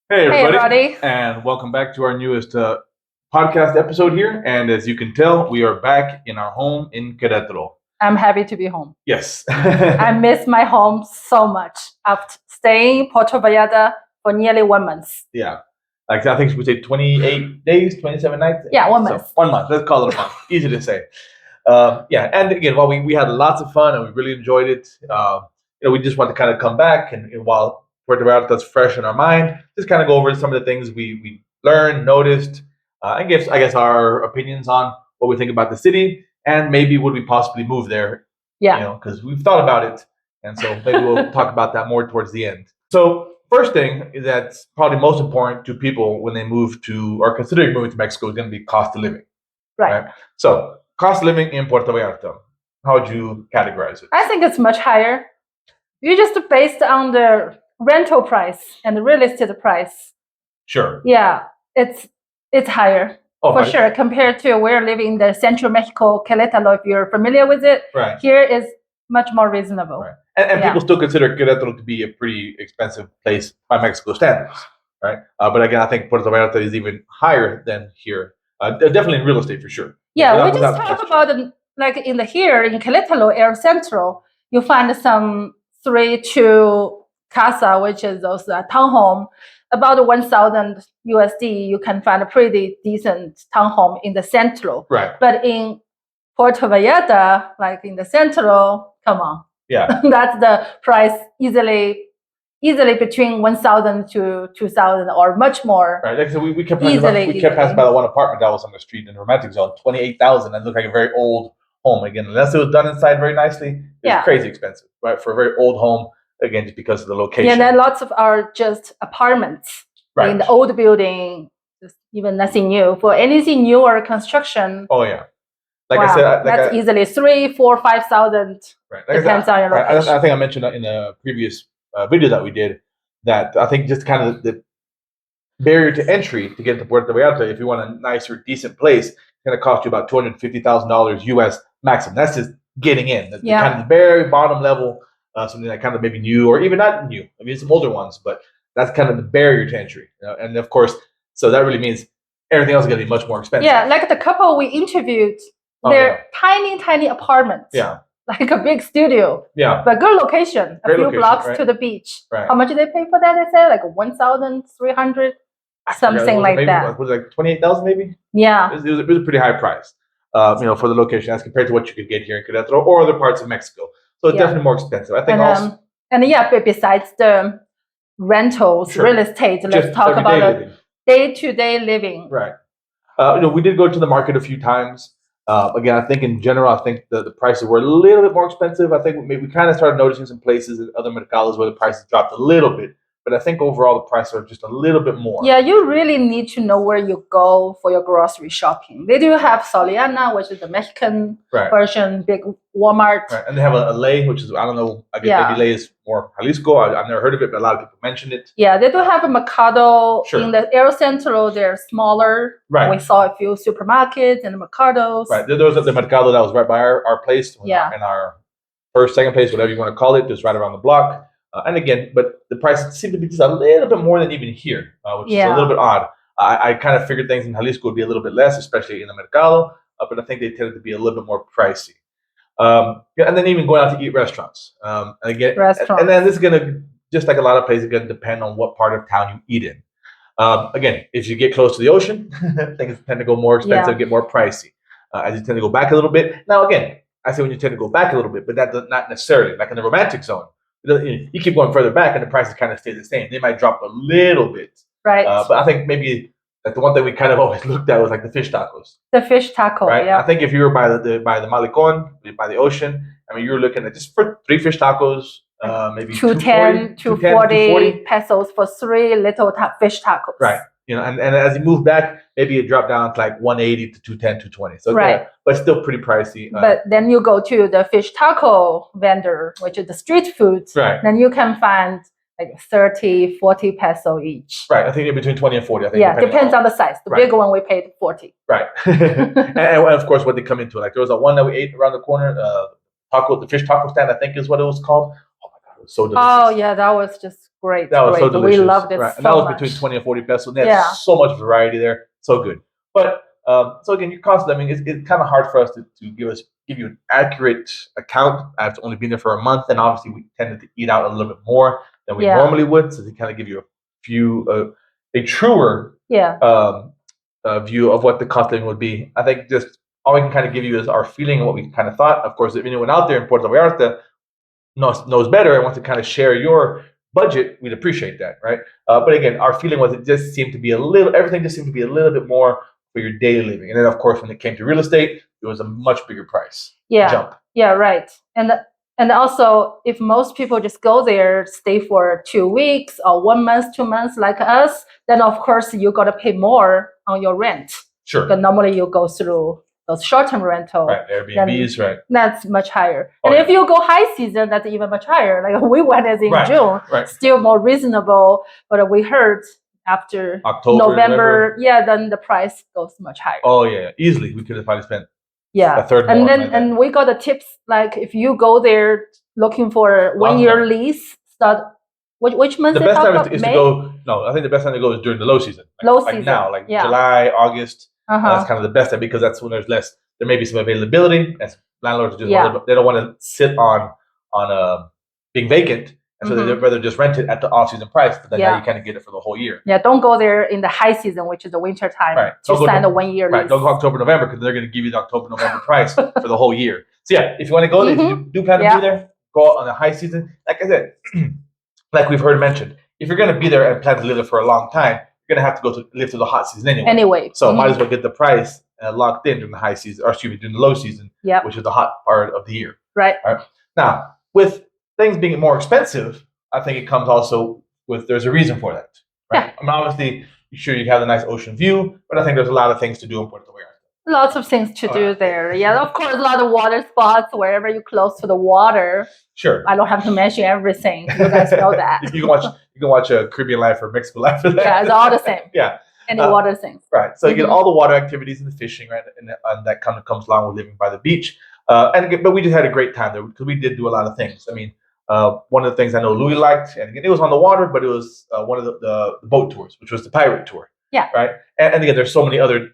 Hey everybody, and welcome back to our newest podcast episode here. And as you can tell, we are back in our home in Queretaro. I'm happy to be home. Yes. I miss my home so much after staying in Puerto Vallarta for nearly 1 month. Yeah. Like I think we say 28 days, 27 nights. Yeah, 1 month. So 1 month. Let's call it a month. Easy to say. Yeah. And again, while we had lots of fun and we really enjoyed it, we just want to kind of come back and while Puerto Vallarta's fresh in our mind, just kind of go over some of the things we learned, noticed, and give, I guess, our opinions on what we think about the city and maybe would we possibly move there. Yeah. Because we've thought about it. And so maybe we'll talk about that more towards the end. So first thing that's probably most important to people when they move to or considering moving to Mexico is going to be cost of living. Right. So cost of living in Puerto Vallarta, how would you categorize it? I think it's much higher. You just based on the rental price and the real estate price. Sure. Yeah, it's higher for sure compared to we're living in the central Mexico, Querétaro. If you're familiar with it, right. Here is much more reasonable. Right. And people still consider Querétaro to be a pretty expensive place by Mexico standards, right? But again, I think Puerto Vallarta is even higher than here. Definitely in real estate for sure. Yeah, we just talk about like here in Querétaro, El Centro, you find some 3-2 casa, which is those townhome, about 1,000 USD. You can find a pretty decent townhome in the Centro. Right. But in Puerto Vallarta, like in the Centro, come on. Yeah. That's the price easily between 1,000 to 2,000 or much more. Right. Like I said, we kept passing by the one apartment that was on the street in the romantic zone, 28,000, and looked like a very old home. Again, unless it was done inside very nicely, it's crazy expensive, right? For a very old home, again, just because of the location. Yeah, then lots of are just apartments in the old building, just even nothing new. For anything new or construction. Oh yeah. Like I said, that's easily 3,000, 4,000, 5,000. Right. Depends on your location. I think I mentioned in a previous video that we did that I think just kind of the barrier to entry to get to Puerto Vallarta, if you want a nicer, decent place, it's going to cost you about $250,000 US maximum. That's just getting in. That's kind of the very bottom level, something that kind of maybe new or even not new. I mean, some older ones, but that's kind of the barrier to entry. And of course, so that really means everything else is going to be much more expensive. Yeah, like the couple we interviewed, they're tiny apartments. Yeah. Like a big studio. Yeah. But good location. A few blocks to the beach. Right. How much did they pay for that? They said like 1,300, something like that. Was it like 28,000 maybe? Yeah. It was a pretty high price, for the location as compared to what you could get here in Querétaro or other parts of Mexico. So it's definitely more expensive. I think but besides the rentals, real estate, let's talk about the day-to-day living. Right. We did go to the market a few times. Again, I think in general, I think the prices were a little bit more expensive. I think we kind of started noticing some places in other mercados where the prices dropped a little bit. But I think overall the prices are just a little bit more. Yeah, you really need to know where you go for your grocery shopping. They do have Soriana, which is the Mexican version, big Walmart. Right. And they have a Ley, which is, I don't know, I guess maybe Ley is more Jalisco. I've never heard of it, but a lot of people mention it. Yeah, they do have a Mercado in the El Centro. They're smaller. Right. We saw a few supermarkets and Mercados. Right. There was the Mercado that was right by our place, in our first, second place, whatever you want to call it, just right around the block. And again, but the prices seem to be just a little bit more than even here, which is a little bit odd. I kind of figured things in Jalisco would be a little bit less, especially in the Mercado, but I think they tended to be a little bit more pricey. And then even going out to eat restaurants. And then this is going to, just like a lot of places, going to depend on what part of town you eat in. Again, if you get close to the ocean, things tend to go more expensive, get more pricey. As you tend to go back a little bit. Now, again, I say when you tend to go back a little bit, but that does not necessarily, like in the romantic zone. You keep going further back and the prices kind of stay the same. They might drop a little bit. Right. But I think maybe the one thing we kind of always looked at was like the fish tacos. The fish taco, right? I think if you were by the Malecon, by the ocean, I mean, you were looking at just for 3 fish tacos, maybe 210, 240 pesos for 3 little fish tacos. Right. And as you move back, maybe it dropped down to like 180 to 210, 220. So but still pretty pricey. But then you go to the fish taco vendor, which is the street food. Right. Then you can find like 30, 40 peso each. Right. I think between 20 and 40. I think. Yeah, depends on the size. The bigger one we paid 40. Right. and of course, what they come into. Like there was a one that we ate around the corner, the fish taco stand, I think is what it was called. Oh my God, it was so delicious. Oh yeah, that was just great. That was so delicious. We loved it right. so And that was much. between 20 and 40 pesos. They had so much variety there. So good. But so again, your cost, I mean, it's kind of hard for us to give you an accurate account. I've only been there for a month, and obviously we tended to eat out a little bit more than we normally would. So to kind of give you a truer view of what the cost living would be. I think just all we can kind of give you is our feeling and what we kind of thought. Of course, if anyone out there in Puerto Vallarta knows better and wants to kind of share your budget, we'd appreciate that, right? But again, our feeling was everything just seemed to be a little bit more for your daily living. And then, of course, when it came to real estate, it was a much bigger price jump. Yeah, right. And also, if most people just go there, stay for 2 weeks or 1 month, 2 months like us, then of course you got to pay more on your rent. Sure. But normally you go through those short-term rental. Right, Airbnbs, right. That's much higher. And if you go high season, that's even much higher. Like we went as in June, still more reasonable. But we heard after October, November, then the price goes much higher. Oh yeah, easily we could have probably spent a third more. And we got the tips, like if you go there looking for 1 year lease, start which month? The best time is to go. No, I think the best time to go is during the low season. Like now, like July, August. That's kind of the best time because that's when there's less. There may be some availability, as landlords are just they don't want to sit on being vacant, and so they'd rather just rent it at the off-season price. But then now you kind of get it for the whole year. Yeah, don't go there in the high season, which is the winter time, to sign a 1 year lease. Right, don't go October, November because they're going to give you the October, November price for the whole year. So yeah, if you want to go there, if you do plan to be there, go out on the high season. Like I said, like we've heard mentioned, if you're going to be there and plan to live there for a long time, you're going to have to live through the hot season anyway. So might as well get the price locked in during the high season, or excuse me, during the low season, which is the hot part of the year. Right. Now, with things being more expensive, I think it comes also with there's a reason for that. Right. I mean, obviously, sure you have a nice ocean view, but I think there's a lot of things to do in Puerto Vallarta. Lots of things to do there. Yeah, of course, a lot of water spots wherever you're close to the water. Sure. I don't have to mention everything. You guys know that. You can watch a Caribbean Life or Mexico Life. Yeah, it's all the same. Yeah. Any water things. Right. So you get all the water activities and the fishing, right? And that kind of comes along with living by the beach. But we just had a great time there because we did do a lot of things. I mean, one of the things I know Louie liked, and again, it was on the water, but it was one of the boat tours, which was the pirate tour. Yeah. Right. And again, there's so many other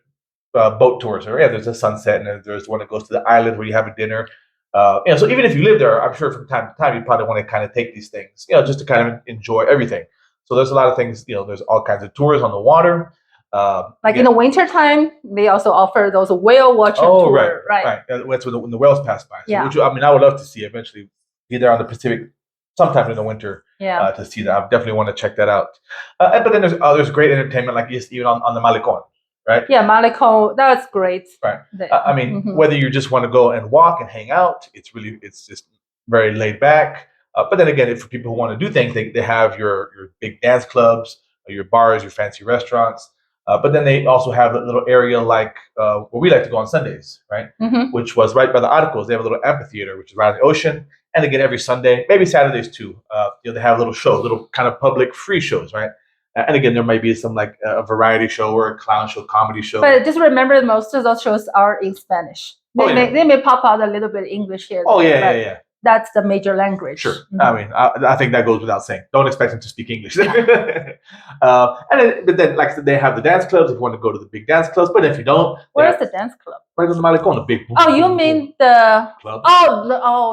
boat tours. There's a sunset, and there's one that goes to the island where you have a dinner. So even if you live there, I'm sure from time to time you probably want to kind of take these things, just to kind of enjoy everything. So there's a lot of things. There's all kinds of tours on the water. In the winter time, they also offer those whale watching tour. Right. That's when the whales pass by. So, yeah. Which, I mean, I would love to see eventually be there on the Pacific sometime in the winter. To see that. I definitely want to check that out. But then there's great entertainment, like even on the Malecon. Right. Yeah, Malecon. That's great. Right. I mean, whether you just want to go and walk and hang out, it's just very laid back. But then again, for people who want to do things, they have your big dance clubs, your bars, your fancy restaurants. But then they also have a little area like where we like to go on Sundays, right? Which was right by the Arcos. They have a little amphitheater, which is right on the ocean. And again, every Sunday, maybe Saturdays too, they have little shows, little kind of public free shows, right? And again, there might be some like a variety show or a clown show, comedy show. But just remember, most of those shows are in Spanish. They may pop out a little bit of English here. Yeah. That's the major language. Sure. I mean, I think that goes without saying. Don't expect them to speak English. But then, like I said, they have the dance clubs if you want to go to the big dance clubs. But if you don't, where's the dance club? Right on the Malecon, the big. Oh, you mean the club?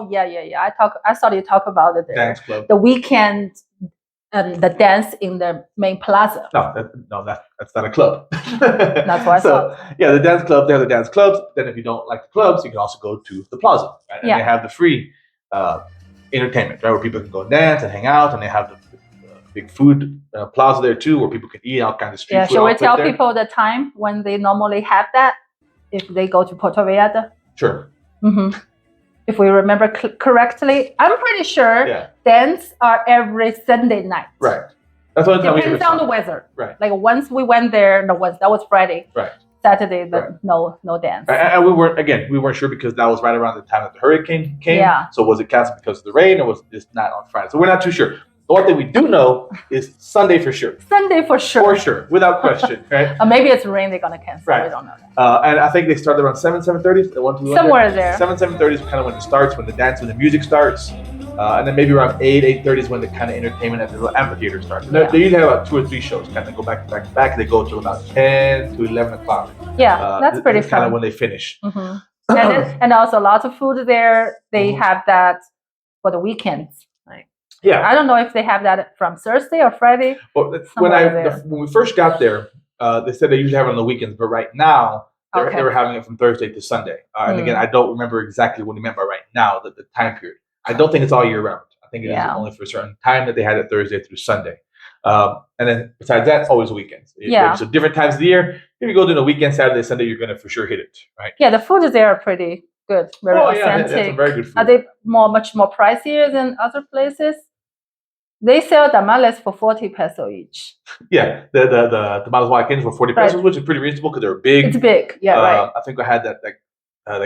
Yeah. I saw you talk about it there. Dance club. The weekend. The dance in the main plaza. No, that's not a club. That's what I thought. Yeah, the dance club. They have the dance clubs. Then, if you don't like the clubs, you can also go to the plaza. Right? And they have the free entertainment, right, where people can go dance and hang out, and they have the big food plaza there too, where people can eat all kinds of street food. Shall we tell people the time when they normally have that if they go to Puerto Vallarta? Sure. If we remember correctly, I'm pretty sure dance are every Sunday night. Right. That's what I'm depends on the weather. Right. Like once we went there, that was Friday. Right. Saturday, no dance. And we weren't sure because that was right around the time that the hurricane came. Yeah. So was it canceled because of the rain, or was it just not on Friday? So we're not too sure. The one thing we do know is Sunday for sure. Sunday for sure. For sure, without question, right? Or maybe it's rain, they're gonna cancel. Right. We don't know that. And I think they started around 7:30. Somewhere there. 7:30 is kind of when it starts, when the music starts. And then maybe around 8:30 is when the kind of entertainment at the little amphitheater starts. And they usually have about 2 or 3 shows, kind of go back to back to back. They go till about 10 to 11 o'clock. Yeah, that's pretty fun. Kind of when they finish. And also lots of food there. They have that for the weekends. Yeah, I don't know if they have that from Thursday or Friday. Well, when we first got there, they said they usually have it on the weekends, but right now they were having it from Thursday to Sunday. And again, I don't remember exactly what he meant by right now, the time period. I don't think it's all year round. I think it is only for a certain time that they had it Thursday through Sunday. And then besides that, it's always weekends. So different times of the year. If you go to the weekend, Saturday, Sunday, you're going to for sure hit it, right? Yeah, the food there are pretty good, very authentic. That's some very good food. Are they much more pricier than other places? They sell tamales for 40 peso each. Yeah, the tamales Oaxacanos for 40 pesos, which is pretty reasonable because they're big. It's big, right. I think I had that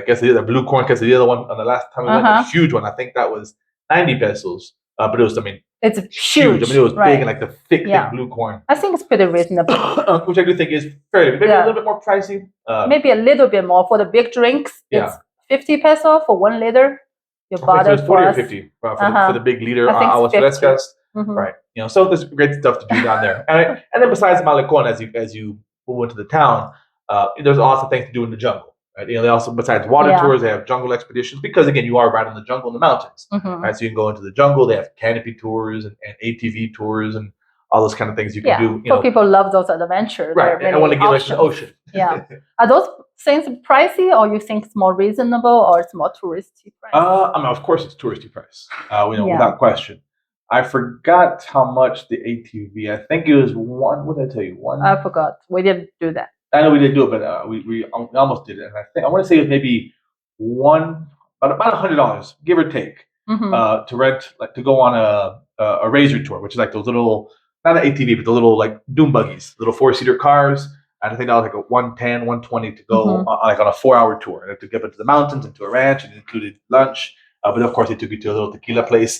quesadilla, the blue corn quesadilla, the one on the last time we went, the huge one. I think that was 90 pesos. But it was, it's huge. It was big and like the thick blue corn. I think it's pretty reasonable. Which I do think is fairly, maybe a little bit more pricey. Maybe a little bit more for the big drinks. It's 50 peso for 1 liter. You bought it 40 or 50 for the big liter aguas frescas. Right. So there's great stuff to do down there. And then besides Malecon, as you move into the town, there's also things to do in the jungle. Right? They also, besides water tours, they have jungle expeditions because again, you are right in the jungle in the mountains. Right? So you can go into the jungle. They have canopy tours and ATV tours and all those kind of things you can do. So people love those adventures. Right. I want to get like the ocean. Yeah. Are those things pricey, or you think it's more reasonable, or it's more touristy price? Of course it's touristy price. Without question. I forgot how much the ATV. I think it was one. What did I tell you? One. I forgot. We didn't do that. I know we didn't do it, but we almost did it. And I want to say it was maybe about $100, give or take, to rent, like to go on a razor tour, which is like those little, not an ATV, but the little like dune buggies, little 4-seater cars. And I think that was like a 110, 120 to go on a 4-hour tour, and to get into the mountains and to a ranch, and it included lunch. But of course, they took you to a little tequila place.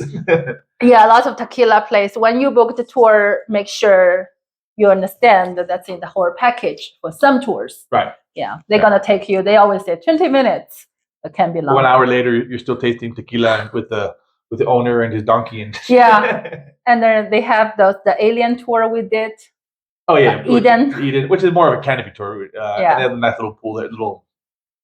Yeah, lots of tequila place. When you book the tour, make sure you understand that that's in the whole package for some tours. Right. Yeah, they're going to take you, they always say 20 minutes. It can be long. 1 hour later, you're still tasting tequila with the owner and his donkey. And then they have the alien tour we did. Oh, yeah. Eden, which is more of a canopy tour. And they have a nice little pool there, little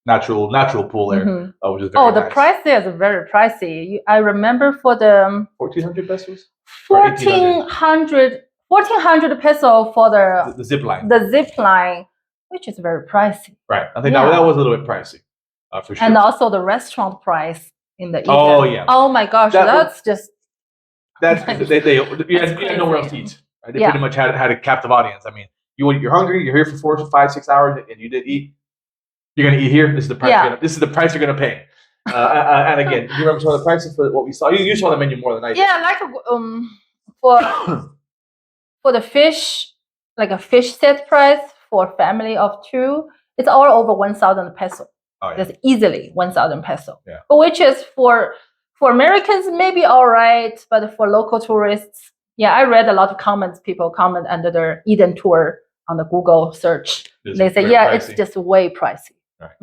natural pool there, which is very nice. The price there is very pricey. I remember for the 1,400 pesos. 1,400 peso for the zip line. The zip line, which is very pricey. Right. I think that was a little bit pricey, for sure. And also the restaurant price in the Eden. Oh yeah. Oh my gosh, that's they had nowhere else to eat. Right? They pretty much had a captive audience. I mean, you're hungry, you're here for 4 to 5, 6 hours, and you didn't eat. You're gonna eat here. This is the price. This is the price you're gonna pay. And again, you remember some of the prices for what we saw? You saw the menu more than I did. Yeah, like for the fish, like a fish set price for a family of 2, it's all over 1,000 peso. Oh, yeah. That's easily 1,000 peso. Yeah. Which is for Americans maybe all right, but for local tourists, I read a lot of people comment under their Eden tour on the Google search. They say, pricey. It's just way pricey. Right.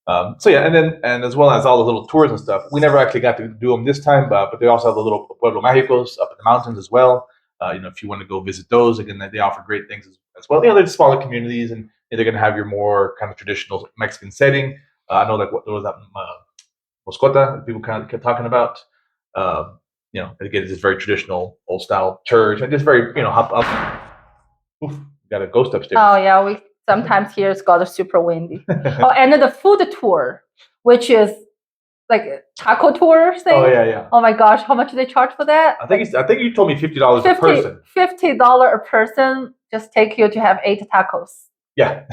And as well as all the little tours and stuff, we never actually got to do them this time, but they also have the little Pueblo Mágicos up in the mountains as well. If you want to go visit those, again, they offer great things as well. They're smaller communities, and they're going to have your more kind of traditional Mexican setting. I know like what was that Moscota people kind of kept talking about. Again, it's just very traditional, old style church, and just very hop up. Oof, got a ghost upstairs. Oh yeah, we sometimes here it's got super windy. And then the food tour, which is like a taco tour thing. Oh yeah. Oh my gosh, how much do they charge for that? I think you told me $50 a person. $50 a person just take you to have 8 tacos. Yeah.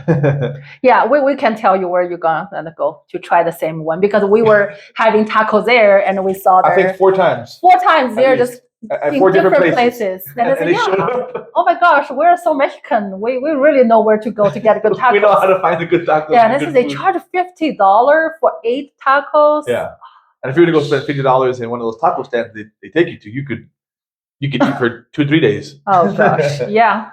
we can tell you where you're gonna go to try the same one, because we were having tacos there and we saw there. I think 4 times. 4 times there, just at in 4 different places. And they oh my gosh, we're so Mexican. We really know where to go to get good tacos. We know how to find the good tacos. Yeah, and they charge $50 for 8 tacos. Yeah. And if you were to go spend $50 in one of those taco stands they take you to, you could eat for 2-3 days. Oh gosh, yeah.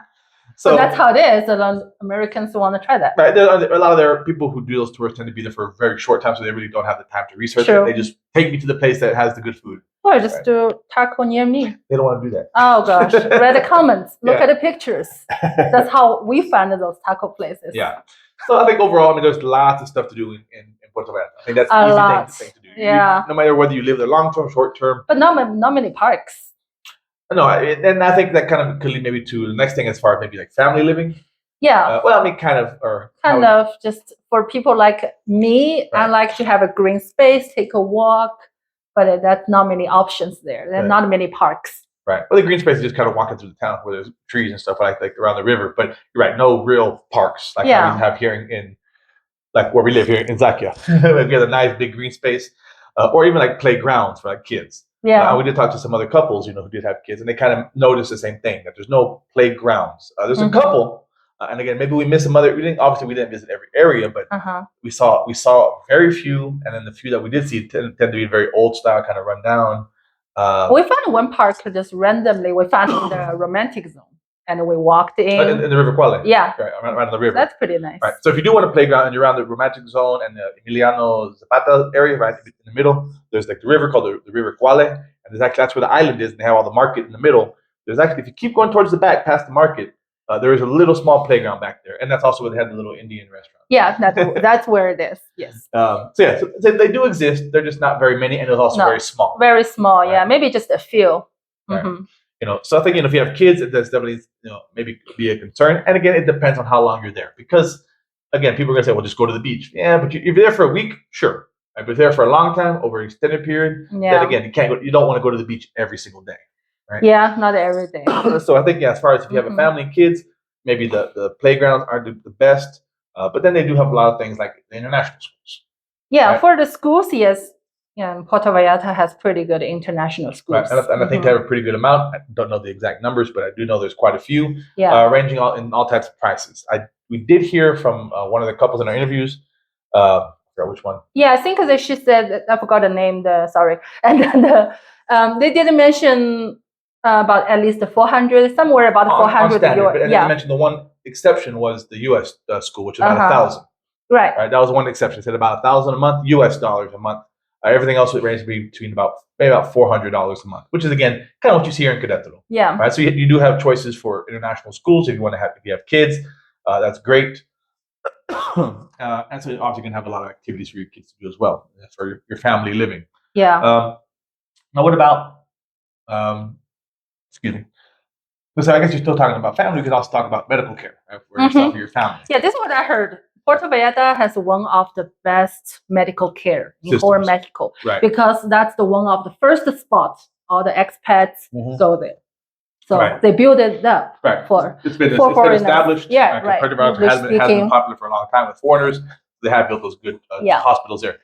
So that's how it is. And Americans want to try that. Right. A lot of their people who do those tours tend to be there for a very short time, so they really don't have the time to research it. They just take me to the place that has the good food. Or just do taco near me. They don't want to do that. Oh gosh, read the comments, look at the pictures. That's how we find those taco places. Yeah. So I think overall, I mean, there's lots of stuff to do in Puerto Vallarta. I think that's the easy thing to do. Yeah. No matter whether you live there long term, short term. But not many parks. No, and I think that kind of could lead maybe to the next thing as far as maybe like family living. Yeah. Well, I mean, kind of, or kind of just for people like me. I like to have a green space, take a walk, but that's not many options there. There are not many parks. Right. Well, the green space is just kind of walking through the town where there's trees and stuff like around the river. But you're right, no real parks like how we have here in like where we live here in Zakia. We have a nice big green space, or even like playgrounds for like kids. Yeah. We did talk to some other couples, who did have kids, and they kind of noticed the same thing, that there's no playgrounds. There's a couple, and again, maybe we missed some other. We didn't visit every area, but we saw very few, and then the few that we did see tend to be very old style, kind of run down. We found one park just randomly. We found in the romantic zone, and we walked in the River Quale. Yeah, right on the river. That's pretty nice. Right. So if you do want a playground and you're around the romantic zone and the Emiliano Zapata area, right in the middle, there's like the river called the River Quale, and that's where the island is, and they have all the market in the middle. There's actually, if you keep going towards the back past the market, there is a little small playground back there, and that's also where they had the little Indian restaurant. Yeah, that's where it is. Yes. So they do exist. They're just not very many, and it's also very small. Very small. Right? Yeah, maybe just a few. Right. So I think if you have kids, that's definitely maybe be a concern. And again, it depends on how long you're there, because again, people are gonna say, "Well, just go to the beach." Yeah, but if you're there for a week, sure. Right? But if you're there for a long time, over an extended period, then again, you can't go. You don't want to go to the beach every single day, right? Yeah, not every day. So I think as far as if you have a family and kids, maybe the playgrounds aren't the best. But then they do have a lot of things like the international schools. Yeah, right? For the schools, yes. Yeah, Puerto Vallarta has pretty good international schools. Right. And I think they have a pretty good amount. I don't know the exact numbers, but I do know there's quite a few, ranging in all types of prices. We did hear from one of the couples in our interviews. I forgot which one. Yeah, I think she said, I forgot the name. Sorry, and then they did mention about at least 400, somewhere about 400. But they mentioned the one exception was the U.S. School, which is about 1,000. Right. That was one exception. It said about $1,000 a month, U.S. dollars a month. Everything else would range between about $400 a month, which is again kind of what you see here in Queretaro. Yeah. Right. So you do have choices for international schools if you have kids. That's great. And so you're obviously going to have a lot of activities for your kids to do as well. That's for your family living. Yeah. Now, what about? Excuse me. So I guess you're still talking about family. You could also talk about medical care, right, for yourself or your family. Yeah, this is what I heard. Puerto Vallarta has one of the best medical care in whole Mexico, because that's the one of the first spots all the expats go there. So they build it up for it's been foreigners. Established. Yeah, right. Puerto Vallarta has been popular for a long time with foreigners. They have built those good hospitals there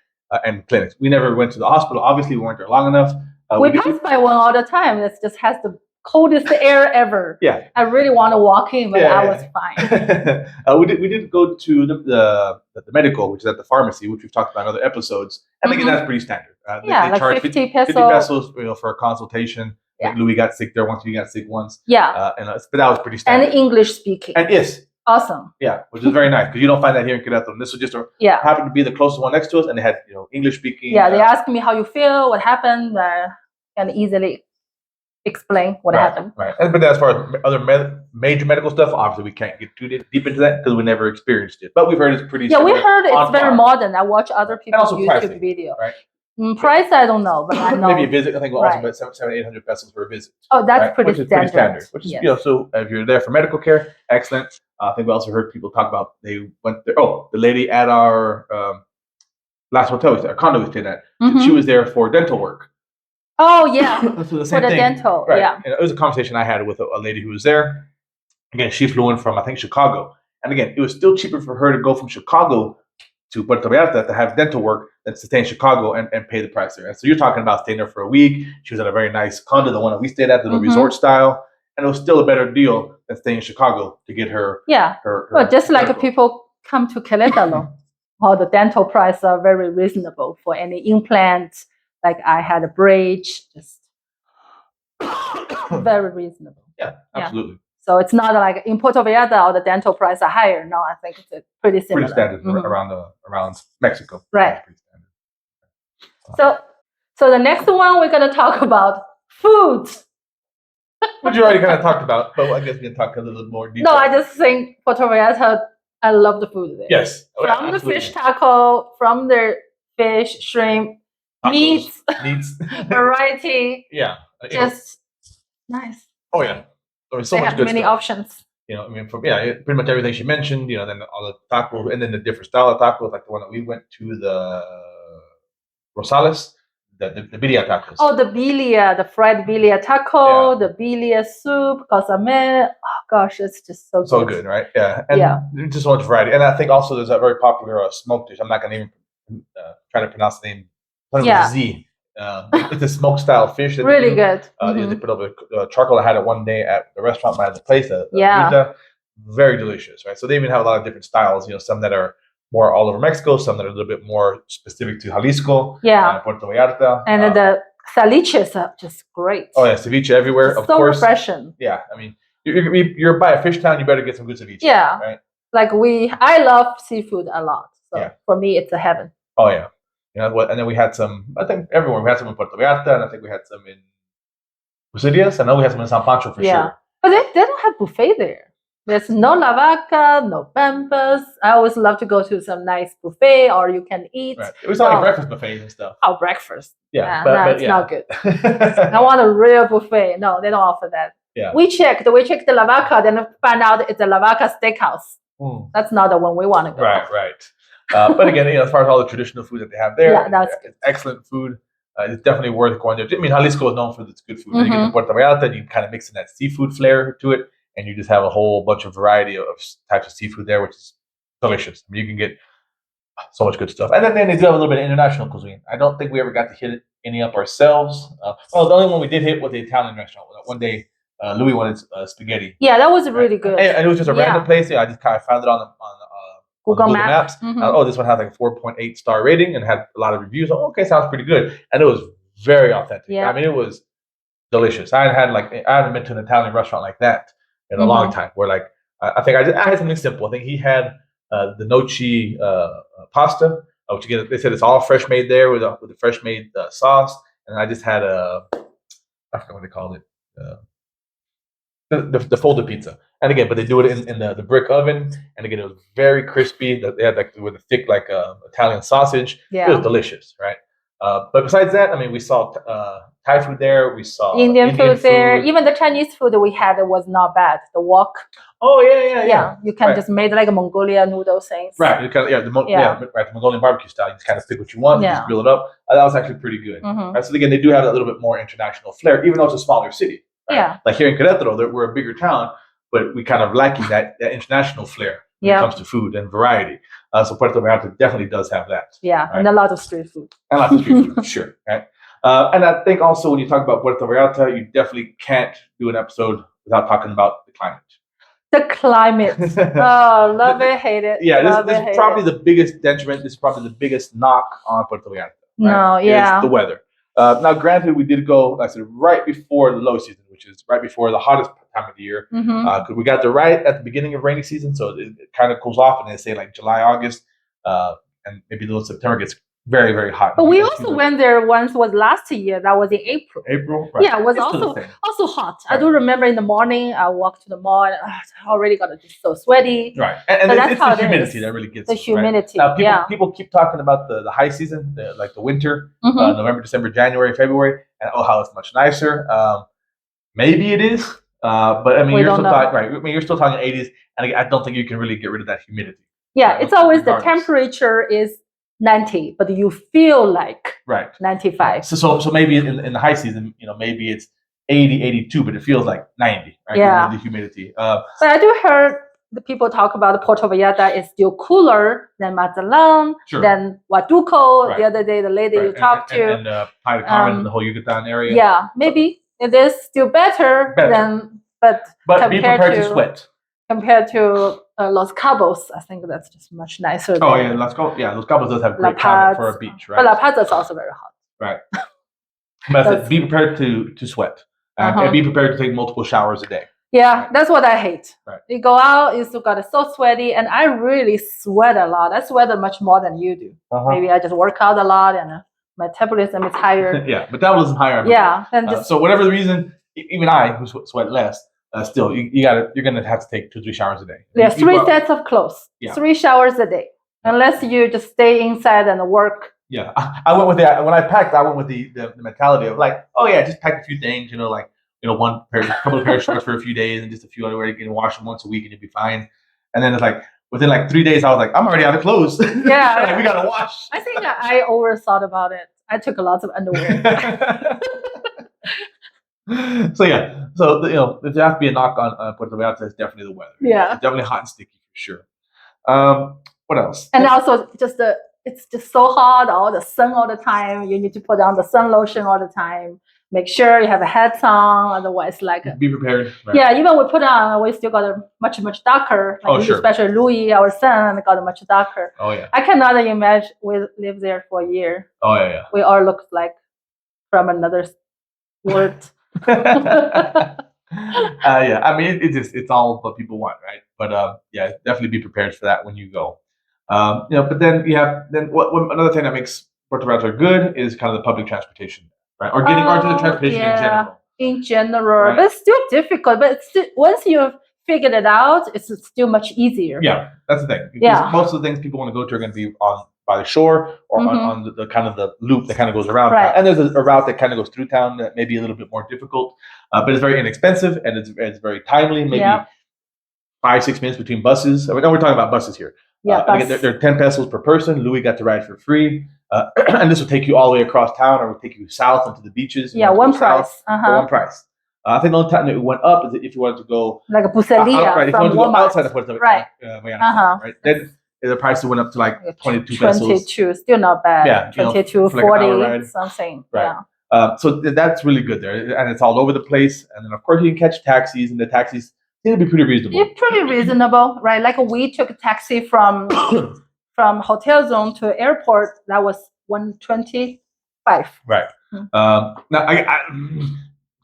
and clinics. We never went to the hospital. Obviously, we weren't there long enough. We pass by one all the time. It just has the coldest air ever. Yeah, I really want to walk in, but I was fine. We did go to the medical, which is at the pharmacy, which we've talked about in other episodes. I think that's pretty standard. They like charge 50 pesos. 50 pesos, for a consultation. I think Louie got sick there once. You got sick once. Yeah, but that was pretty standard. And English speaking. And yes. Awesome. Yeah, which is very nice because you don't find that here in Querétaro. And this was just happened to be the closest one next to us, and they had English speaking. Yeah, they asked me how you feel, what happened, and easily explain what happened. Right. But as far as other major medical stuff, obviously we can't get too deep into that because we never experienced it. But we've heard it's pretty. Yeah, we heard it's very modern. I watch other people's YouTube video. Right. Price I don't know, but I know maybe a visit. I think we'll also about 700-800 pesos for a visit. Oh, that's pretty standard. Which is so if you're there for medical care, excellent. I think we also heard people talk about they went there. Oh, the lady at our last hotel, our condo we stayed at, she was there for dental work. Oh yeah, so the same for the thing. dental. Right. Yeah, and it was a conversation I had with a lady who was there. Again, she flew in from I think Chicago, and again, it was still cheaper for her to go from Chicago to Puerto Vallarta to have dental work than to stay in Chicago and pay the price there. And so you're talking about staying there for a week. She was at a very nice condo, the one that we stayed at, the little resort style, and it was still a better deal than staying in Chicago to get her. Yeah. Well, just like people come to Querétaro, all the dental prices are very reasonable for any implants. Like I had a bridge, just very reasonable. Yeah, absolutely. So it's not like in Puerto Vallarta, all the dental prices are higher. No, I think it's pretty similar. Pretty standard around Mexico. Right. So So the next one we're gonna talk about food. Which you already kind of talked about, but I guess we can talk a little more detail. No, I just think Puerto Vallarta, I love the food there. Yes. From the fish taco, from the fish, shrimp, meats, variety. Yeah. Just nice. Oh yeah. There's so they much have good many stuff. options. You know, I mean, pretty much everything she mentioned. You know, then all the tacos, and then the different style of tacos, like the one that we went to, the Rosales, the birria tacos. Oh, the birria, the fried birria taco, the birria soup, consomé. Oh gosh, it's just so good. So good, right? Yeah, and just so much variety. And I think also there's a very popular smoked dish. I'm not gonna even try to pronounce the name. Z. It's a smoked style fish. That really good. They put up a charcoal. I had it one day at the restaurant by the place. Very delicious, right? So they even have a lot of different styles. You know, some that are more all over Mexico, some that are a little bit more specific to Jalisco, Puerto Vallarta, and the ceviches are just great. Oh yeah, ceviche everywhere. It's of course, refreshing. Yeah, I mean, you're by a fish town, you better get some good ceviche. Yeah, right. Like I love seafood a lot. So for me, it's a heaven. Oh yeah. You know what? And then we had some. I think everywhere we had some in Puerto Vallarta, and I think we had some in Bucerias. I know we had some in San Pancho for sure. But they don't have buffet there. There's no la vaca, no pampas. I always love to go to some nice buffet, or you can eat. Right. It was like breakfast buffets and stuff. Oh, breakfast. Yeah, but it's not good. I want a real buffet. No, they don't offer that. Yeah. We checked the la vaca, then find out it's a la vaca steakhouse. That's not the one we want to go. Right. But again, as far as all the traditional food that they have there, it's excellent food. It's definitely worth going there. I mean, Jalisco is known for its good food. Then you get to Puerto Vallarta, and you kind of mix in that seafood flair to it, and you just have a whole bunch of variety of types of seafood there, which is delicious. I mean, you can get so much good stuff. And then they do have a little bit of international cuisine. I don't think we ever got to hit any up ourselves. The only one we did hit was the Italian restaurant. One day, Louie wanted spaghetti. Yeah, that was really good. And it was just a random place. I just kind of found it on Google Maps. This one had like a 4.8 star rating and had a lot of reviews. Oh, okay, sounds pretty good. And it was very authentic. Yeah. I mean, it was delicious. I haven't been to an Italian restaurant like that in a long time. Where like I think I had something simple. I think he had the noci pasta, which again they said it's all fresh made there with the fresh made sauce. And I just had I forgot what they called it. The folded pizza, and again, but they do it in the brick oven, and again, it was very crispy. They had like with a thick like Italian sausage. Yeah. It was delicious, right? But besides that, I mean, we saw Thai food there. We saw Indian food there. Even the Chinese food that we had was not bad. The wok. Oh yeah. You can just make like a Mongolia noodle things. Right. You can, the Mongolian barbecue style. You just kind of pick what you want. You just grill it up. That was actually pretty good. Right? So again, they do have that little bit more international flair, even though it's a smaller city. Right? Yeah. Like here in Queretaro, we're a bigger town, but we kind of lacking that international flair when it comes to food and variety. So Puerto Vallarta definitely does have that. Yeah, right? And a lot of street food. And lots of street food, sure. Right. And I think also when you talk about Puerto Vallarta, you definitely can't do an episode without talking about the climate. The climate. Oh, love it, hate it. Yeah, this is probably the biggest detriment. This is probably the biggest knock on Puerto Vallarta. Right? Is the weather. Now, granted, we did go, like I said, right before the low season, which is right before the hottest time of the year. Because we got there right at the beginning of rainy season, so it kind of cools off, and they say like July, August, and maybe a little September gets very, very hot. But we also went there once. Was last year. That was in April. Right. Yeah, it was also hot. Right. I do remember in the morning I walked to the mall and I already got so sweaty. Right, and it's the humidity that really gets the humidity. Right? Now, people keep talking about the high season, like the winter, November, December, January, February, and how it's much nicer. Maybe it is, but I mean, you're still talking right. I mean, you're still talking 80s, and I don't think you can really get rid of that humidity. Yeah, it's always the temperature is 90, but you feel like 95. So maybe in the high season, maybe it's 80, 82, but it feels like 90, right? Yeah. The humidity. But I do heard the people talk about Puerto Vallarta is still cooler than Mazatlan, than Huatulco. Right. The other day, the lady you talked to. And Playa del Carmen and the whole Yucatan area. Yeah, maybe it is still better. Than, but be prepared to sweat. Compared to Los Cabos, I think that's just much nicer. Oh yeah, Los Cabos does have great climate for a beach, right? But La Paz is also very hot. Right. But be prepared to sweat, and be prepared to take multiple showers a day. Yeah, that's what I hate. Right. You go out, you still got so sweaty, and I really sweat a lot. I sweat much more than you do. Maybe I just work out a lot, and metabolism is higher. Yeah, metabolism higher. Yeah, and so whatever the reason, even I who sweat less, still you're gonna have to take 2-3 showers a day. Yeah, 3 sets of clothes, 3 showers a day, unless you just stay inside and work. Yeah, I went with that when I packed. I went with the mentality of like, oh yeah, just pack a few things, like couple of pair of shorts for a few days and just a few underwear. You can wash them once a week and you'll be fine. And then it's like within like 3 days, I was like, I'm already out of clothes. Yeah, like, we gotta wash. I think I overthought about it. I took lots of underwear. So yeah, if there has to be a knock on Puerto Vallarta, it's definitely the weather. Yeah, it's definitely hot and sticky for sure. What else? And also it's just so hot, all the sun all the time. You need to put on the sun lotion all the time. Make sure you have a hat on, otherwise be prepared. Right. Yeah, even we put on, we still got a much darker. Sure. Especially Louie, our son, got a much darker. Oh yeah. I cannot imagine we live there for a year. Oh yeah. We all look like from another world. Yeah, I mean it's all what people want, right? But yeah, definitely be prepared for that when you go. But then another thing that makes Puerto Vallarta good is kind of the public transportation, right? Or getting onto the transportation in general. In general, right? But it's still difficult. But once you've figured it out, it's still much easier. Yeah, that's the thing. Because most of the things people want to go to are going to be by the shore or on the kind of the loop that kind of goes around town. And there's a route that kind of goes through town that may be a little bit more difficult, but it's very inexpensive and it's very timely. Maybe 5-6 minutes between buses. I mean, we're talking about buses here. Yeah, they're 10 pesos per person. Louis got to ride for free. And this will take you all the way across town or will take you south into the beaches. Yeah, one price. One price. I think the only time it went up is if you wanted to go like a Bucelia right, if you wanted to go outside of Puerto Vallarta, right? Then the price went up to like 22 pesos. 22, still not bad. Yeah, 22, 40, something. Right. Yeah. So that's really good there, and it's all over the place. And then of course you can catch taxis, and the taxis seem to be pretty reasonable. It's pretty reasonable, right? Like we took a taxi from hotel zone to airport. That was 125. Right. Now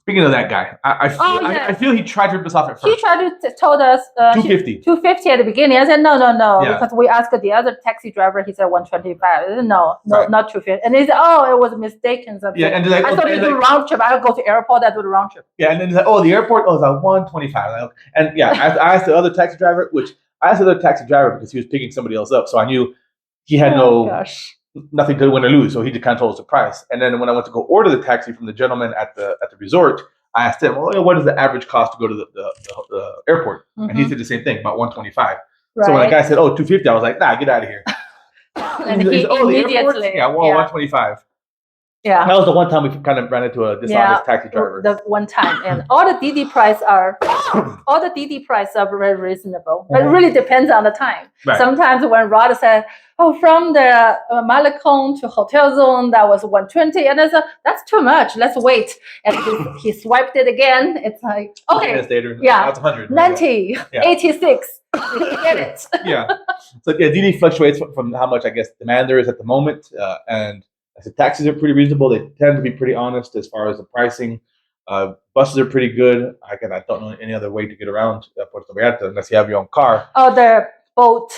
speaking of that guy, I feel he tried to rip us off at first. He tried to told us 250. 250 at the beginning. I said no, because we asked the other taxi driver. He said 125. I said, no, not 250. And he said, oh, it was mistaken. Something. Yeah, and like, I thought he do round trip. I would go to airport. I do the round trip. Yeah, and then he's like, oh, the airport. Oh, it's like 125. And yeah, I asked the other taxi driver, because he was picking somebody else up, so I knew he had nothing to win or lose, so he just kind of told us the price. And then when I went to go order the taxi from the gentleman at the resort, I asked him, well, what is the average cost to go to the airport? And he said the same thing, about 125. Right. So when the guy said, oh, 250, I was like, nah, get out of here. And he said, oh, immediately, 125. Yeah, that was the one time we kind of ran into a dishonest taxi driver. The one time, and all the DD price are very reasonable. But it really depends on the time. Right. Sometimes when Rod said, "Oh, from the Malecon to Hotel Zone, that was 120," and I said, "That's too much. Let's wait." And he swiped it again. It's like, okay, that's 100. 90, 86. Get it? Yeah. So DD fluctuates from how much I guess demand there is at the moment, and I said taxis are pretty reasonable. They tend to be pretty honest as far as the pricing. Buses are pretty good. I don't know any other way to get around Puerto Vallarta unless you have your own car. Oh, the boat.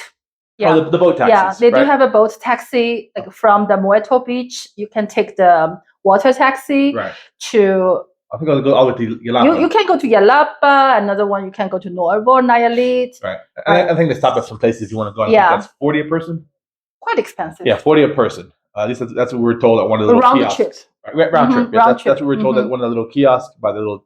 Yeah, the boat taxis. Yeah, they do have a boat taxi from the Muerto Beach. You can take the water taxi to. I think I'll go all the way to Yalapa. You can go to Yalapa. Another one you can go to Nuevo Nayarit. Right. I think they stop at some places if you want to go. I think that's 40 a person. Quite expensive. Yeah, 40 a person. At least that's what we were told at one of the little kiosks. Right, round trip. Yeah, that's what we were told at one of the little kiosks by the little,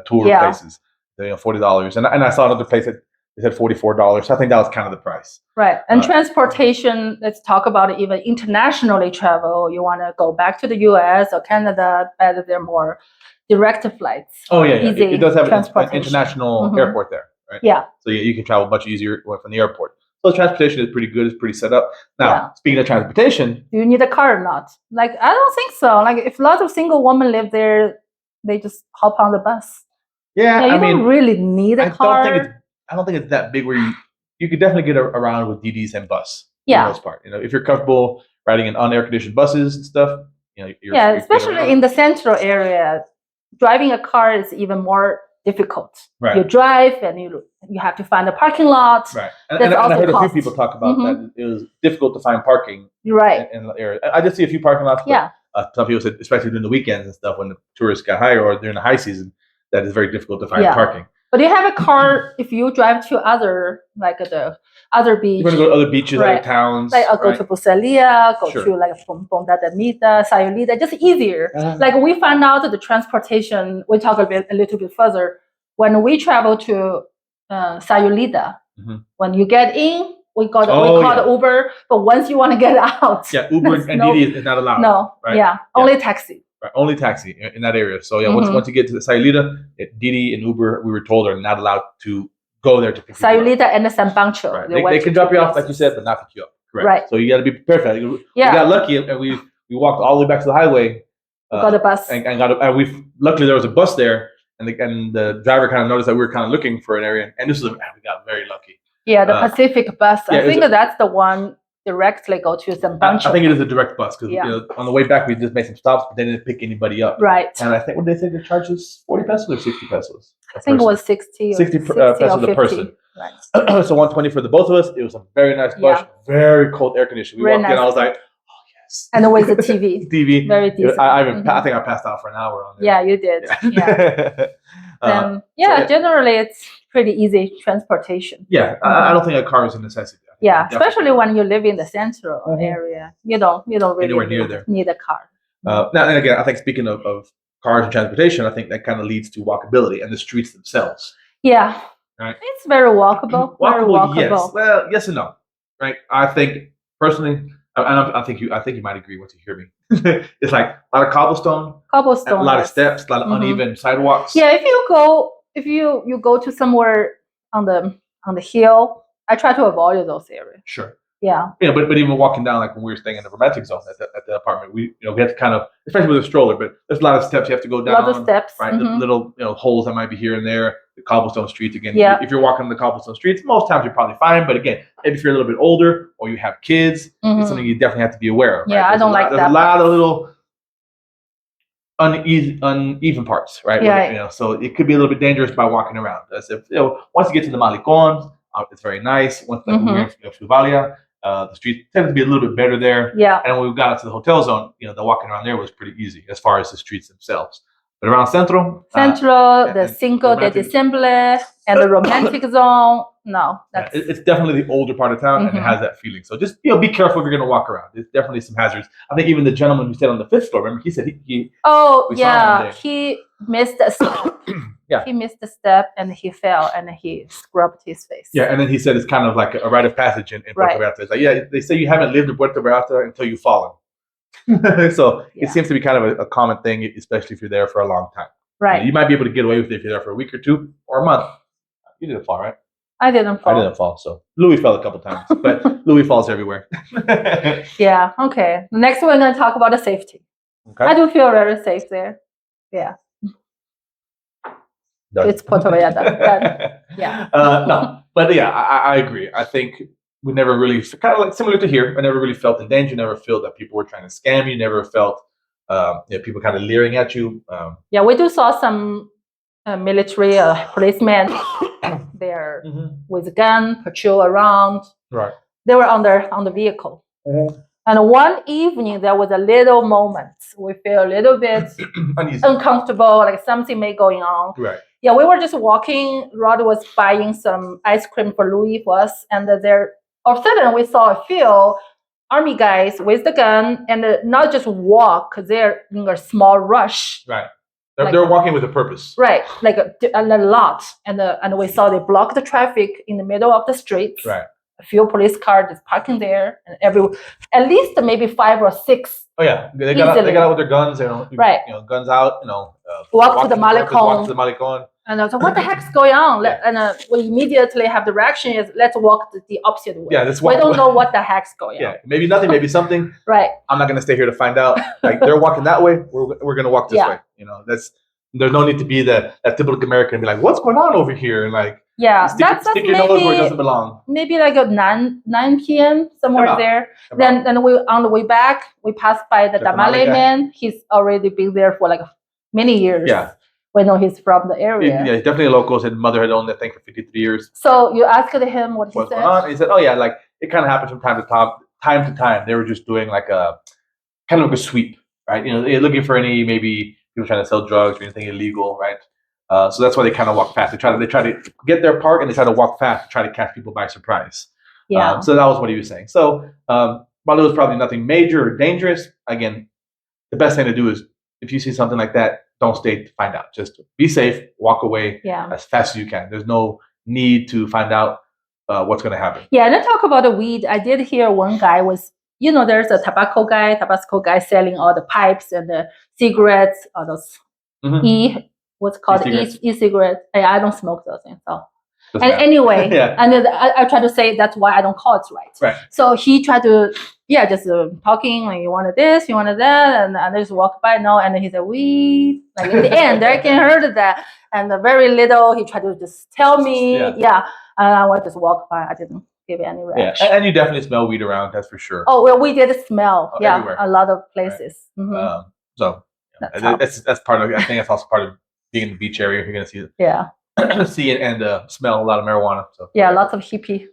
tour places. $40, and I saw another place that they said $44. So I think that was kind of the price. Right, and transportation. Let's talk about it, even internationally travel. You want to go back to the U.S. or Canada? Better they're more direct flights. Oh yeah, easy it does have an international airport there, right? Yeah. So you can travel much easier from the airport. So transportation is pretty good. It's pretty set up. Now, speaking of transportation, do you need a car or not? Like, I don't think so. Like, if lots of single women live there, they just hop on the bus. Yeah, you don't really need a car. I don't think it's that big where you could definitely get around with DDs and bus. Yeah. For the most part, if you're comfortable riding in unair conditioned buses and stuff, especially in the central area, driving a car is even more difficult. Right. You drive and you have to find a parking lot. Right. And I heard a few people talk about that. It was difficult to find parking. Right. In the area. I did see a few parking lots. But, some people said, especially during the weekends and stuff, when the tourists got higher or during the high season, that is very difficult to find parking. But you have a car if you drive to other beach. You're going to go to other beaches, other towns. Like I'll go to Busalia, go to like Ponta de Mita, Sayulita, just easier. Like we found out the transportation, we talk a little bit further. When we travel to Sayulita, when you get in, we call the Uber, but once you want to get out. Yeah, Uber and Didi is not allowed. No, right? Only taxi. Right, only taxi in that area. So once you get to the Sayulita, Didi and Uber, we were told, are not allowed to go there to pick you up. Sayulita and San Pancho. Right. They can drop you off, like you said, but not pick you up. Correct. Right. So you got to be prepared for that. We got lucky and we walked all the way back to the highway. Got a bus. And luckily there was a bus there, and the driver kind of noticed that we were kind of looking for an area, and we got very lucky. Yeah, the Pacific bus. I think that's the one directly go to San Pancho. I think it is a direct bus because on the way back we just made some stops, but they didn't pick anybody up. Right. And I think what they said the charge was 40 pesos or 60 pesos. I think it was 60 pesos a person. Right. So 120 for the both of us. It was a very nice bus, very cold air conditioning. We walked in, I was like, oh yes. And with the TV. TV. Very decent. I think I passed out for an hour on there. Yeah, you did. Yeah. Generally it's pretty easy transportation. Yeah, I don't think a car is a necessity. Yeah, especially when you live in the central area. You don't really need a car. Now, and again, I think speaking of cars and transportation, I think that kind of leads to walkability and the streets themselves. Yeah. Right. It's very walkable. Very walkable. Yes. Well, yes and no. Right. I think personally, I think you might agree once you hear me. It's like a lot of cobblestone, a lot of steps, a lot of uneven sidewalks. Yeah, if you go to somewhere on the hill, I try to avoid those areas. Sure. Yeah. Yeah, but even walking down, like when we were staying in the romantic zone at the apartment, we had to kind of, especially with a stroller, but there's a lot of steps you have to go down. A lot of steps. Right. The little holes that might be here and there. The cobblestone streets again. Yeah. If you're walking the cobblestone streets, most times you're probably fine. But again, maybe if you're a little bit older or you have kids, it's something you definitely have to be aware of. Right? Yeah, I don't like that. There's a lot of little uneven parts, right? Yeah. So it could be a little bit dangerous by walking around. As if once you get to the Malecon, it's very nice. Once we went to Valia, the streets tend to be a little bit better there. Yeah. And when we got to the hotel zone, the walking around there was pretty easy as far as the streets themselves. But around Centro, the Cinco de Diciembre, and the romantic zone, no. It's definitely the older part of town, and it has that feeling. So just be careful if you're going to walk around. There's definitely some hazards. I think even the gentleman who stayed on the 5th floor, remember, he said he missed a step. He missed a step and he fell and he scrubbed his face. Yeah, and then he said it's kind of like a rite of passage in Puerto Vallarta. It's like, they say you haven't lived in Puerto Vallarta until you've fallen. So it seems to be kind of a common thing, especially if you're there for a long time. Right. You might be able to get away with it if you're there for a week or two or a month. You didn't fall, right? I didn't fall. So Louie fell a couple times, but Louie falls everywhere. Yeah. Okay. Next, we're going to talk about the safety. Okay. I do feel very safe there. Yeah. Done. It's Puerto Vallarta. Yeah. No, but yeah, I agree. I think we never really, kind of like similar to here, I never really felt in danger, never felt that people were trying to scam you, never felt people kind of leering at you. Yeah, we do saw some military policemen there with a gun, patrol around. Right. They were on the vehicle. And one evening, there was a little moment. We feel a little bit uncomfortable, like something may going on. Right. Yeah, we were just walking. Rod was buying some ice cream for Louie for us, and there, all of a sudden, we saw a few army guys with the gun, and not just walk, they're in a small rush. Right. They're walking with a purpose. Right, like a lot, and we saw they block the traffic in the middle of the street. Right. A few police cars is parking there, and at least maybe 5 or 6. Oh yeah, they got out with their guns, right? Guns out, walk to the Malecon. And I was like, what the heck's going on? And we immediately have the reaction is, let's walk the opposite way. Yeah, we don't know what the heck's going on. Yeah, maybe nothing, maybe something. Right. I'm not going to stay here to find out. Like, they're walking that way, we're going to walk this way. There's no need to be that typical American and be like, what's going on over here? And like, stick your nose where it doesn't belong. Maybe like at 9 p.m. somewhere there. Then we on the way back, we passed by the Damale man. He's already been there for like many years. Yeah. we know he's from the area. Yeah, he's definitely a local. His mother had owned that thing for 53 years. So you asked him what he What's said? going on? And he said, "Oh yeah, like it kind of happens from time to time. Time to time, they were just doing like a kind of like a sweep, right? You know, they're looking for any maybe people trying to sell drugs or anything illegal, right? So that's why they kind of walk fast. They try to get their park and they try to walk fast to try to catch people by surprise. Yeah. So that was what he was saying. So while it was probably nothing major or dangerous, again, the best thing to do is if you see something like that, don't stay to find out. Just be safe, walk away as fast as you can. There's no need to find out what's going to happen. Yeah, and then talk about the weed. I did hear one guy was, there's a Tabasco guy selling all the pipes and the cigarettes, all those what's called e-cigarettes. I don't smoke those things. So. And anyway, and I try to say that's why I don't call it right. So he tried to, just talking, like, you wanted this, you wanted that, and I just walk by, no, and then he said, weed. Like in the end, I can heard that, and very little, he tried to just tell me, and I would just walk by, I didn't give any reaction. And you definitely smell weed around, that's for sure. Oh, well, we did smell, everywhere. A lot of places. Right. So that's part of, I think that's also part of being in the beach area, you're going to see it. See it and smell a lot of marijuana. So lots of hippie.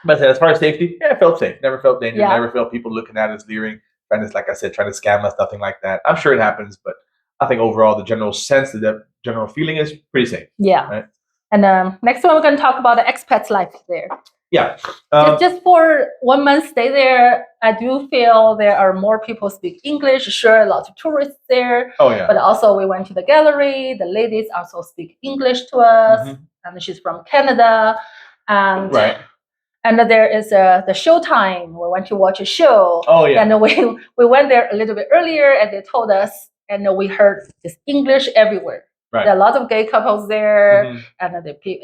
But as far as safety, I felt safe. Never felt danger. Never felt people looking at us, leering, trying to, like I said, trying to scam us. Nothing like that. I'm sure it happens, but I think overall the general sense, the general feeling is pretty safe. Yeah. Right? And next one we're going to talk about the Expats Life there. Yeah. Just for 1 month stay there, I do feel there are more people speak English. Sure, lots of tourists there. Oh, yeah. But also we went to the gallery. The ladies also speak English to us. And she's from Canada. And and there is the showtime. We went to watch a show. Oh, yeah. And we went there a little bit earlier and they told us, and we heard this English everywhere. There are a lot of gay couples there. And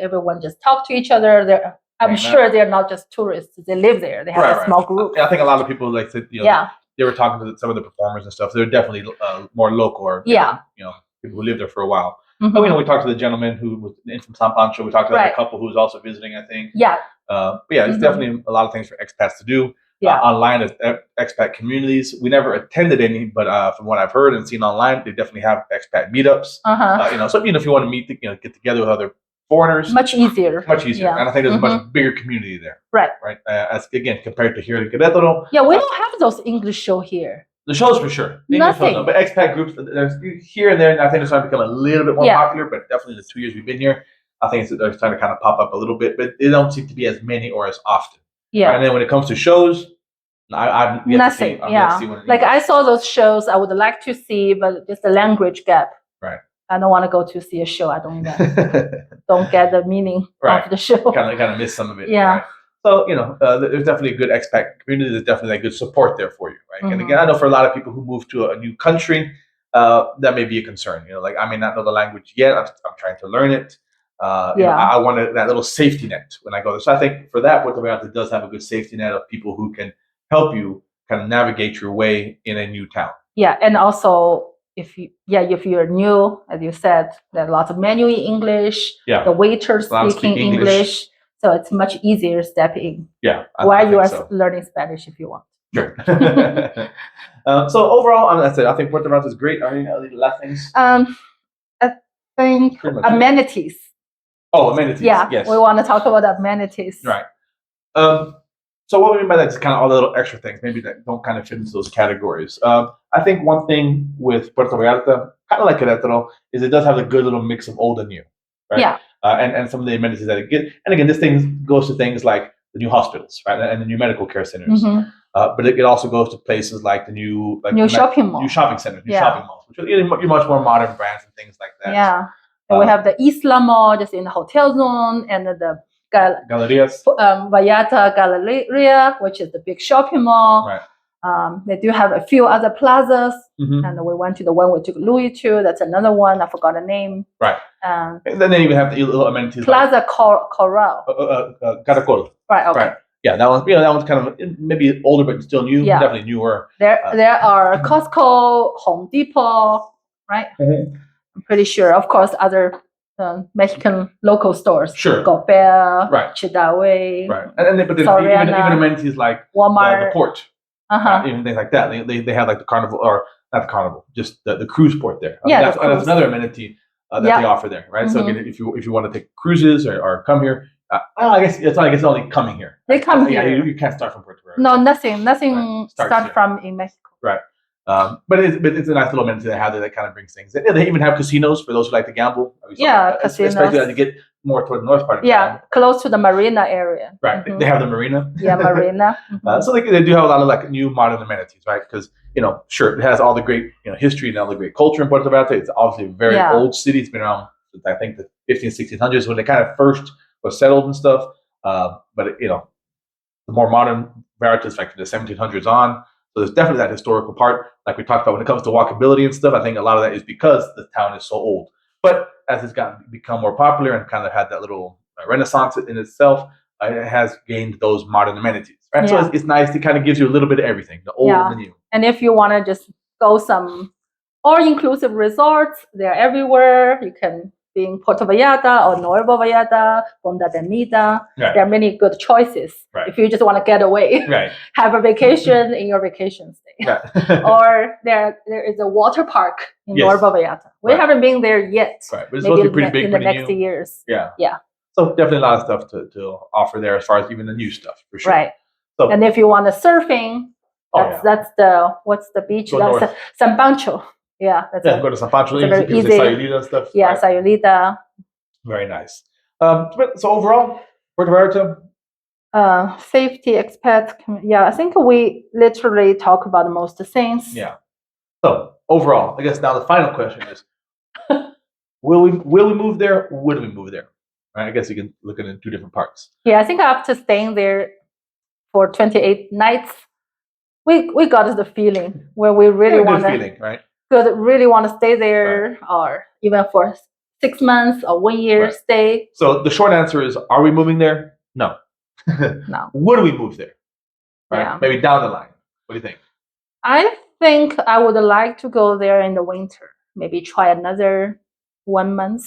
everyone just talk to each other. I'm sure they're not just tourists. They live there. They have a small group. I think a lot of people like to, they were talking to some of the performers and stuff. So they're definitely more local, or people who lived there for a while. But we talked to the gentleman who was in from San Pancho. We talked to the couple who was also visiting, I think. But it's definitely a lot of things for expats to do. Online as expat communities. We never attended any, but from what I've heard and seen online, they definitely have expat meetups. So if you want to meet, get together with other foreigners, much easier, and I think there's a much bigger community there, right as again compared to here in Queretaro. We don't have those English show here. The shows for sure, nothing, but expat groups there's here and there, and I think it's starting to become a little bit more popular, but definitely the 2 years we've been here, I think they're starting to kind of pop up a little bit, but they don't seem to be as many or as often. And then when it comes to shows, I've yet nothing. To see one like I saw those shows I would like to see, but just the language gap. I don't want to go to see a show. I don't get the meaning of the show. Kind of miss some of it. Right? So there's definitely a good expat community. There's definitely a good support there for you, right? And again, I know for a lot of people who move to a new country, that may be a concern. Like I may not know the language yet. I'm trying to learn it. I want that little safety net when I go there. So I think for that, Puerto Vallarta does have a good safety net of people who can help you kind of navigate your way in a new town. And also, if you're new, as you said, there are lots of menu in English. The waiters speaking English, so it's much easier step in. While you are learning Spanish if you want. Sure. So overall, that's it. I think Puerto Vallarta is great. Are there any last things? I think amenities. Oh, amenities. Yes. We want to talk about amenities. Right. So what we mean by that is kind of all the little extra things, maybe that don't kind of fit into those categories. I think one thing with Puerto Vallarta, kind of like Querétaro, is it does have a good little mix of old and new, right? And some of the amenities that it gets. And again, this thing goes to things like the new hospitals, right, and the new medical care centers. But it also goes to places like the new shopping malls, new shopping centers, new shopping malls, which are much more modern brands and things like that. And we have the Isla Mall just in the hotel zone, and the Galerías. Vallarta Galleria, which is the big shopping mall. They do have a few other plazas, and we went to the one we took Louie to. That's another one. I forgot the name. And then they even have the little amenities. Plaza Coral. Caracol. Yeah, that one. That one's kind of maybe older, but still new. Definitely newer. There are Costco, Home Depot, right? I'm pretty sure. Of course, other Mexican local stores. Gopel, Chedraui. And then, but even amenities like Walmart, the port, even things like that. They have like the Carnival or not the carnival, just the cruise port there. That's another amenity that they offer there, right? So again, if you want to take cruises or come here, I guess it's only coming here. They come here. Yeah, you can't start from Puerto Vallarta. No, nothing start from in Mexico. Right. But it's a nice little amenity they have that kind of brings things in. Yeah, they even have casinos for those who like to gamble. Casinos. Especially as you get more toward the north part of town. Close to the marina area. Right. They have the marina. Yeah, marina. So they do have a lot of like new modern amenities, right? Because sure, it has all the great history and all the great culture in Puerto Vallarta. It's obviously a very old city. It's been around since I think the 1600s when they kind of first was settled and stuff. But the more modern Vallarta is like the 1700s on. So there's definitely that historical part, like we talked about when it comes to walkability and stuff. I think a lot of that is because the town is so old. But as it's become more popular and kind of had that little renaissance in itself, it has gained those modern amenities, right? So it's nice. It kind of gives you a little bit of everything, the old and the new. And if you want to just go some all-inclusive resorts, they're everywhere. You can be in Puerto Vallarta or Nuevo Vallarta, Ponta de Mita. Right. There are many good choices if you just want to get away, have a vacation in your vacation stay. Right. Or there is a water park in Nuevo Vallarta. We haven't been there yet. Right, but it's supposed to be pretty big in the next years. Yeah. So definitely a lot of stuff to offer there as far as even the new stuff for sure. Right. So, and if you want to surfing, that's what's the beach? That's San Pancho. Yeah, go to San Pancho. Very easy. Sayulita stuff. Yeah, right. Sayulita. Very nice. So overall, Puerto Vallarta. Safety, expats. I think we literally talk about most things. Yeah. So overall, I guess now the final question is, will we move there? Or would we move there? Right. I guess you can look at it in two different parts. Yeah, I think after staying there for 28 nights, we got the feeling where we really want to. Right. Really want to stay there, or even for 6 months or 1 year stay. So the short answer is: are we moving there? No. No. Would we move there? Right. Yeah. Maybe down the line. What do you think? I think I would like to go there in the winter. Maybe try another 1 month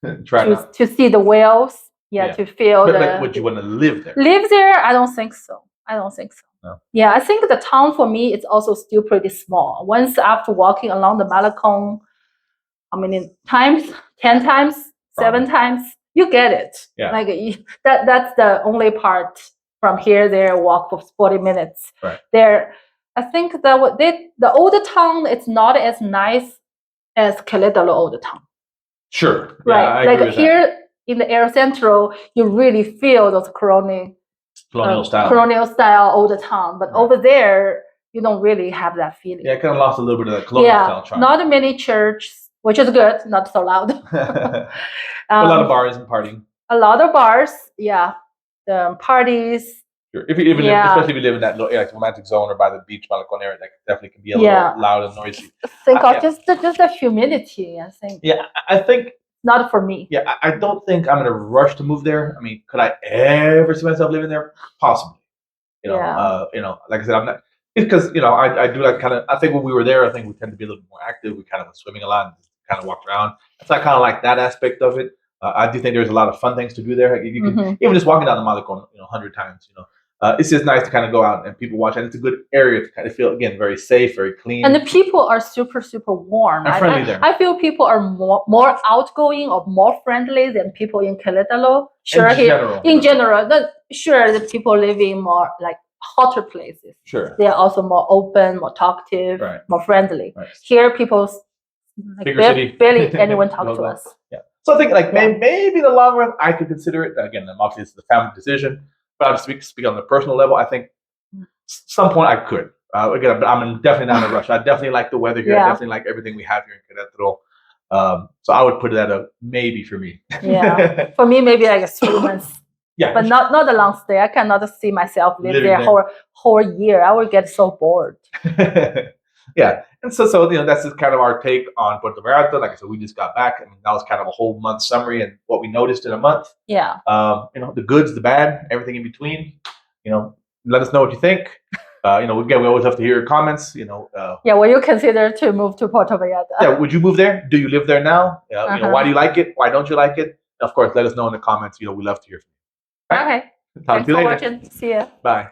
to see the whales. Yeah, to feel But would you want to live there? Live there? I don't think so. No. Yeah, I think the town for me is also still pretty small. Once after walking along the Malecon, how many times? 10 times? 7 times? You get it. Yeah. Like that's the only part from here there walk for 40 minutes. Right. There, I think that the old town it's not as nice as Queretaro old town. Sure. Right. Yeah, I like agree with here that. In the Air Central, you really feel those colonial style old town, but over there you don't really have that feeling. Yeah, it kind of lost a little bit of the colonial style charm. Not many churches, which is good, not so loud. A lot of bars and partying. A lot of bars, the parties. Sure. Especially if you live in that like romantic zone or by the beach, Malecon area, that definitely can be a little loud and noisy. Think of just the humidity. I think. Yeah, I think. Not for me. Yeah, I don't think I'm in a rush to move there. I mean, could I ever see myself living there? Possibly. Like I said, I'm not because I do like kind of. I think when we were there, I think we tend to be a little more active. We kind of went swimming a lot, and kind of walked around. So I kind of like that aspect of it. I do think there's a lot of fun things to do there. You can even just walking down the Malecon, 100 times. It's just nice to kind of go out and people watch, and it's a good area to kind of feel again very safe, very clean. And the people are super warm. And friendly there. I feel people are more outgoing or more friendly than people in Queretaro. Sure, in general, the people live in more like hotter places. Sure, they are also more open, more talkative, more friendly. Right. Here, people barely anyone talk to us. Yeah. So I think maybe in the long run, I could consider it. Again, obviously it's the family decision. But I'm speaking on the personal level. I think some point I could. Again, but I'm definitely not in a rush. I definitely like the weather here. I definitely like everything we have here in Queretaro. So I would put it at a maybe for me. Yeah, for me maybe like 3 months. Yeah, but not a long stay. I cannot see myself live there whole year. I would get so bored. Yeah, and so that's just kind of our take on Puerto Vallarta. Like I said, we just got back. I mean, that was kind of a whole month summary and what we noticed in a month. Yeah. The goods, the bad, everything in between. Let us know what you think. Again, we always have to hear your comments. Will you consider to move to Puerto Vallarta? Yeah, would you move there? Do you live there now? Why do you like it? Why don't you like it? Of course, let us know in the comments. We love to hear from you. Okay. Talk to you later. Thanks for watching. See ya. Bye.